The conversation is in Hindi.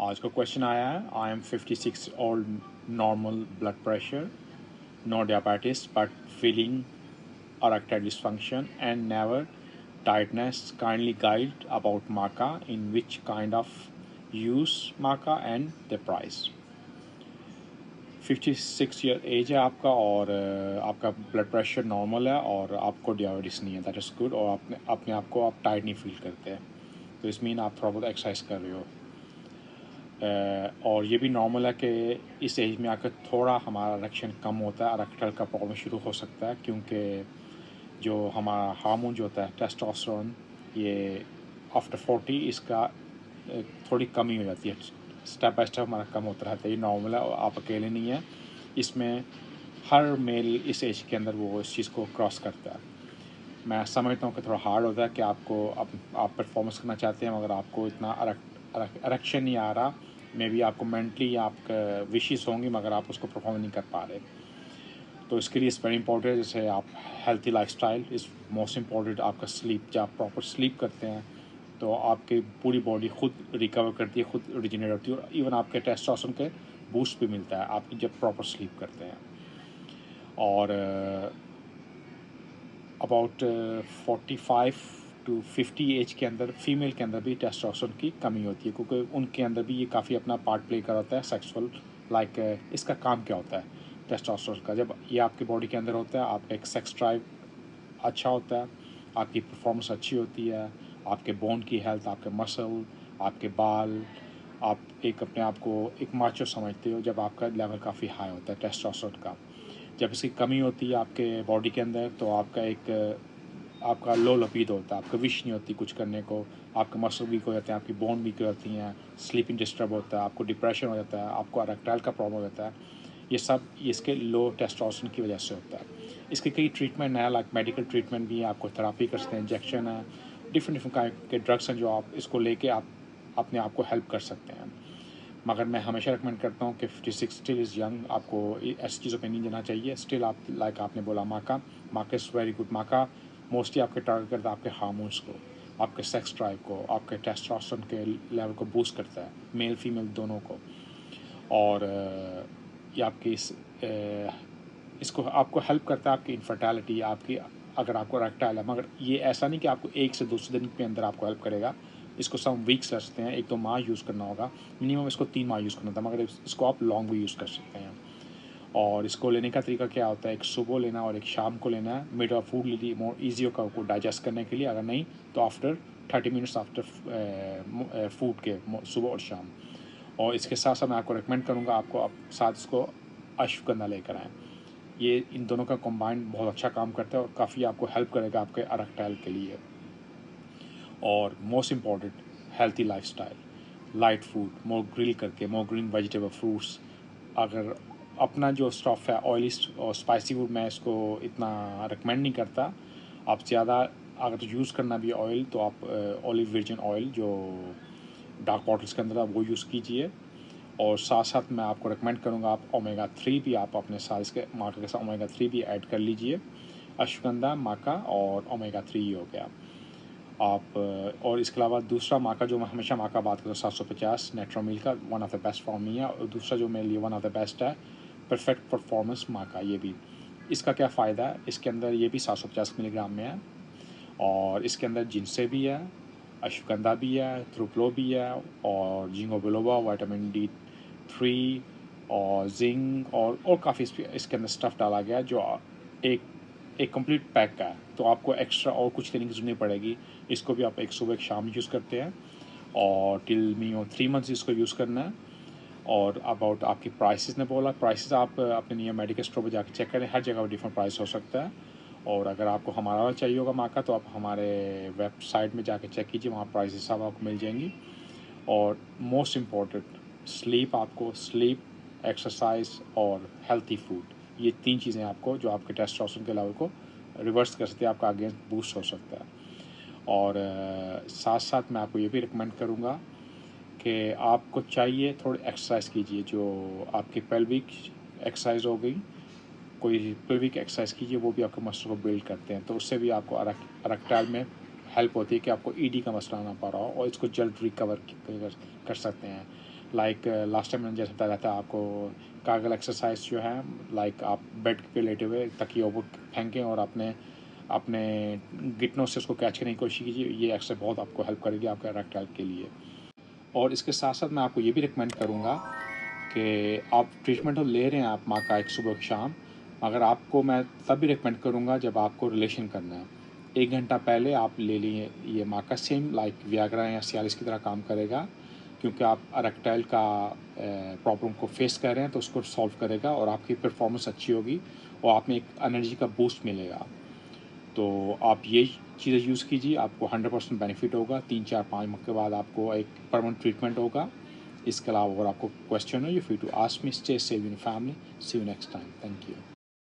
आज का क्वेश्चन आया है, I am 56 old, normal blood pressure, no diabetes but feeling erectile dysfunction and never tiredness. Kindly guide about maca, in which kind of use maca and the price. 56 year age है आपका और आपका ब्लड प्रेशर नॉर्मल है और आपको डायबिटीज़ नहीं है, दैट इज़ गुड। और अपने आप को आप टायर्ड नहीं फील करते हैं, तो इस मीन आप थोड़ा बहुत एक्सरसाइज कर रहे हो। और ये भी नॉर्मल है कि इस एज में आकर थोड़ा हमारा इरेक्शन कम होता है, इरेक्टाइल का प्रॉब्लम शुरू हो सकता है, क्योंकि जो हमारा हार्मोन जो होता है टेस्टोस्टेरोन, ये आफ्टर 40 इसका थोड़ी कमी हो जाती है, स्टेप बाय स्टेप हमारा कम होता रहता है। ये नॉर्मल है और आप अकेले नहीं हैं इसमें, हर मेल इस एज के अंदर वो इस चीज़ को क्रॉस करता है। मैं समझता हूँ कि थोड़ा हार्ड होता है कि आपको आप परफॉर्मेंस करना चाहते हैं मगर आपको इतना इरेक्शन नहीं आ रहा, मे बी आपको मेंटली आपका विशेस होंगी मगर आप उसको परफॉर्म नहीं कर पा रहे। तो इसके लिए इट्स वेरी इंपॉर्टेंट, जैसे आप healthy lifestyle is most important. आपका स्लीप, जब आप प्रॉपर स्लीप करते हैं तो आपकी पूरी बॉडी खुद रिकवर करती है, खुद रिजनरेट होती है, और इवन आपके टेस्टोस्टेरोन के बूस्ट भी मिलता है आप जब प्रॉपर स्लीप करते हैं। और अबाउट 45 टू 50 एज के अंदर फीमेल के अंदर भी टेस्टोस्टेरोन की कमी होती है, क्योंकि उनके अंदर भी ये काफ़ी अपना पार्ट प्ले कर होता है सेक्सुअल लाइक। इसका काम क्या होता है टेस्टोस्टेरोन का? जब ये आपकी बॉडी के अंदर होता है, आपका एक सेक्स ड्राइव अच्छा होता है, आपकी परफॉर्मेंस अच्छी होती है, आपके बोन की हेल्थ, आपके मसल, आपके बाल, आप एक अपने आप को एक माचो समझते हो जब आपका लेवल काफ़ी हाई होता है टेस्टोस्टेरोन का। जब इसकी कमी होती है आपके बॉडी के अंदर तो आपका लो लपीद होता है, आपका विश नहीं होती कुछ करने को, आपके मसल वीक हो जाते हैं, आपकी बोन वीक हो जाती हैं, स्लीपिंग डिस्टर्ब होता है, आपको डिप्रेशन हो जाता है, आपको इरेक्टाइल का प्रॉब्लम हो जाता है। ये सब इसके लो टेस्टोस्टेरोन की वजह से होता है। इसके कई ट्रीटमेंट हैं, लाइक मेडिकल ट्रीटमेंट भी है, आपको थेरापी कर सकते हैं, इंजेक्शन है, डिफरेंट काइंड के ड्रग्स हैं जो आप इसको लेके आप अपने आप को हेल्प कर सकते हैं। मगर मैं हमेशा रिकमेंड करता हूँ कि 56 स्टिल इज़ यंग, आपको ऐसी चीज़ों पे नहीं जाना चाहिए। स्टिल आप लाइक आपने बोला माका इज़ वेरी गुड। माका मोस्टली आपके टारगेट करता है आपके हार्मोन्स को, आपके सेक्स ड्राइव को, आपके टेस्टोस्टेरोन के लेवल को बूस्ट करता है, मेल फीमेल दोनों को। और ये आपकी इसको आपको हेल्प करता है आपकी इनफर्टिलिटी, आपकी अगर आपको इरेक्टाइल है। मगर ये ऐसा नहीं कि आपको 1 से 2 दिन के अंदर आपको हेल्प करेगा, इसको सम वीक्स लगते हैं, 1-2 माह यूज़ करना होगा, मिनिमम इसको 3 माह यूज़ करना था, मगर इसको आप लॉन्ग भी यूज़ कर सकते हैं। और इसको लेने का तरीका क्या होता है, एक सुबह लेना और एक शाम को लेना है। मिड ऑफ फूड लीजिए, मोर ईजी होगा आपको डाइजेस्ट करने के लिए, अगर नहीं तो आफ्टर 30 मिनट्स आफ्टर फूड के सुबह और शाम। और इसके साथ साथ मैं आपको रिकमेंड करूँगा आपको आप साथ इसको अश्वगंधा लेकर आएँ। ये इन दोनों का कॉम्बाइंड बहुत अच्छा काम करता है और काफ़ी आपको हेल्प करेगा आपके इरेक्टाइल के लिए। और most important, healthy lifestyle, light food, more grill करके, मोर ग्रीन वेजिटेबल फ्रूट्स। अगर अपना जो स्टफ़ है ऑयली और स्पाइसी फूड, मैं इसको इतना रिकमेंड नहीं करता। आप ज़्यादा अगर यूज़ करना भी ऑयल तो आप ऑलिव वर्जिन ऑयल जो डार्क बॉटल्स के अंदर आप वो यूज़ कीजिए। और साथ साथ मैं आपको रिकमेंड करूँगा आप ओमेगा 3 भी आप अपने साथ इसके माका के साथ ओमेगा 3 भी ऐड कर लीजिए। अश्वगंधा, माका और ओमेगा 3 हो गया आप। और इसके अलावा दूसरा माका जो मैं हमेशा माका बात करता हूँ, 750 नेट्रोमिल का one of the best form ही है। और दूसरा जो मेरे लिए वन ऑफ द बेस्ट है, परफेक्ट परफॉर्मेंस माका। ये भी, इसका क्या फ़ायदा है, इसके अंदर ये भी 750 मिलीग्राम में है और इसके अंदर जिनसे भी है, अश्वगंधा भी है, थ्रुप्लो भी है और जिंगो बिलोबा, विटामिन D3 और जिंक और काफ़ी इसके अंदर स्टफ़ डाला गया है जो एक एक कंप्लीट पैक का है। तो आपको एक्स्ट्रा और कुछ लेने की ज़रूरत नहीं पड़ेगी। इसको भी आप एक सुबह एक शाम यूज़ करते हैं और टिल मिनिमम 3 मंथ्स इसको यूज़ करना है। और अबाउट आपकी प्राइसेस ने बोला, प्राइसेस आप अपने नियर मेडिकल स्टोर पर जाकर चेक करें, हर जगह डिफरेंट प्राइस हो सकता है। और अगर आपको हमारा वाला चाहिए होगा माका तो आप हमारे वेबसाइट में जाकर चेक कीजिए, वहाँ प्राइसेस सब आपको मिल जाएंगी। और मोस्ट इम्पॉर्टेंट, स्लीप, एक्सरसाइज और हेल्थी फूड, ये 3 चीज़ें आपको जो आपके टेस्टोस्टेरोन के लेवल को रिवर्स कर सकते हैं, आपका अगेंस्ट बूस्ट हो सकता है। और साथ साथ मैं आपको ये भी रिकमेंड करूँगा कि आपको चाहिए थोड़ी एक्सरसाइज कीजिए, जो आपकी पेल्विक एक्सरसाइज हो गई, कोई पेल्विक एक्सरसाइज कीजिए, वो भी आपके मसल को बिल्ड करते हैं, तो उससे भी आपको इरेक्टाइल में हेल्प होती है कि आपको ईडी का मसला ना पा रहा हो और इसको जल्द रिकवर कर सकते हैं। लाइक लास्ट टाइम मैंने जैसे बताया था आपको, कागल एक्सरसाइज जो है, लाइक आप बेड पे लेटे हुए तकिए ऊपर फेंकें और अपने अपने घुटनों से उसको कैच करने की कोशिश कीजिए। ये एक्सरसाइज बहुत आपको हेल्प करेगी आपके इरेक्टाइल के लिए। और इसके साथ साथ मैं आपको ये भी रिकमेंड करूँगा कि आप ट्रीटमेंट तो ले रहे हैं आप माँ का एक सुबह शाम, मगर आपको मैं तब भी रिकमेंड करूँगा जब आपको रिलेशन करना है। 1 घंटा पहले आप ले लिए ये माँ का, सेम लाइक वियाग्रा या सियालिस की तरह काम करेगा, क्योंकि आप इरेक्टाइल का प्रॉब्लम को फेस कर रहे हैं तो उसको सॉल्व करेगा और आपकी परफॉर्मेंस अच्छी होगी और आप में एक एनर्जी का बूस्ट मिलेगा। तो आप ये चीज़ें यूज़ कीजिए, आपको 100% बेनिफिट होगा। 3 4 5 मंथ के बाद आपको एक परमानेंट ट्रीटमेंट होगा। इसके अलावा अगर आपको क्वेश्चन हो, you free to ask me. Stay safe in family. See you next time. Thank you.